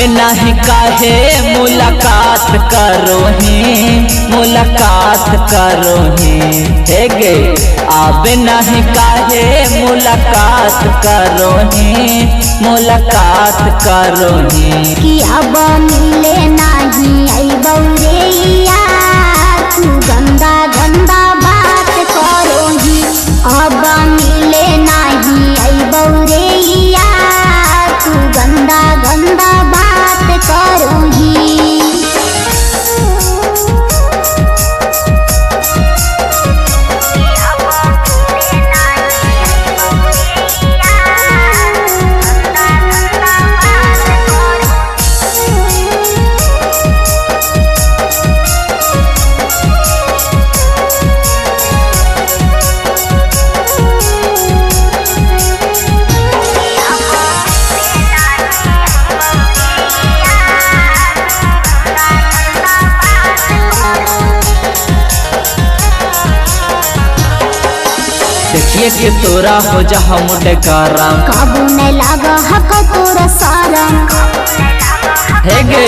नहीं काहे मुलाकात करोही हे गे आबे नहीं काहे मुलाकात करोही कि अब मिले नहीं अइबौ रे यार तू गंदा गंदा बात करोही। अब मिले नहीं अइबौ रे यार तू गंदा गंदा बात करोही। देखिए कि तोरा हो जा हम डकाराम काबू नहीं लागा हक तोरा सारम हे गे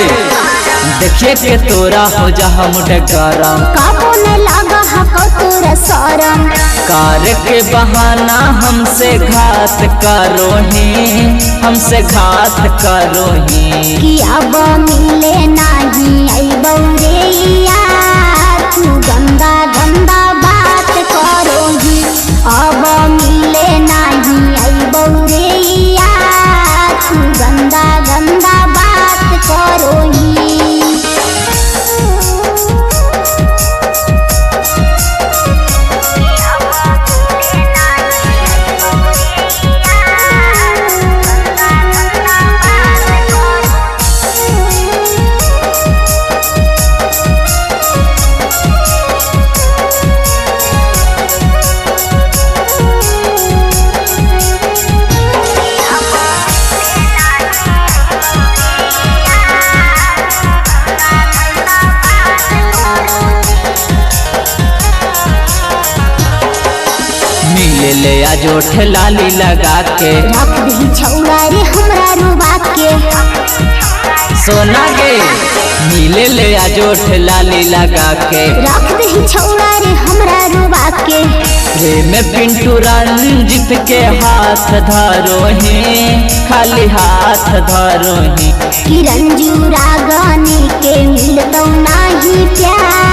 देखिए कि तोरा हो जा हम डकाराम काबू नहीं लागा हक तोरा सारम। कार के बहाना हमसे घात करोही कि अब मिले नहीं अइबौ रे यार तू गंदा गंदा बात करोही। अब मिले नहीं अइबौ रे यार तू गंदा गंदा बात करोही। ले आजो ठेलाली लगा के रख दही छौड़ा रे हमरा रुबा के सोना गे मिले ले आजो ठेलाली लगा के रख दही छौड़ा रे हमरा रुबा के। में पिंटू रंजित के हाथ धरोही खाली हाथ धरोही कि रंजू रागनी के मिलतौ नाही प्यार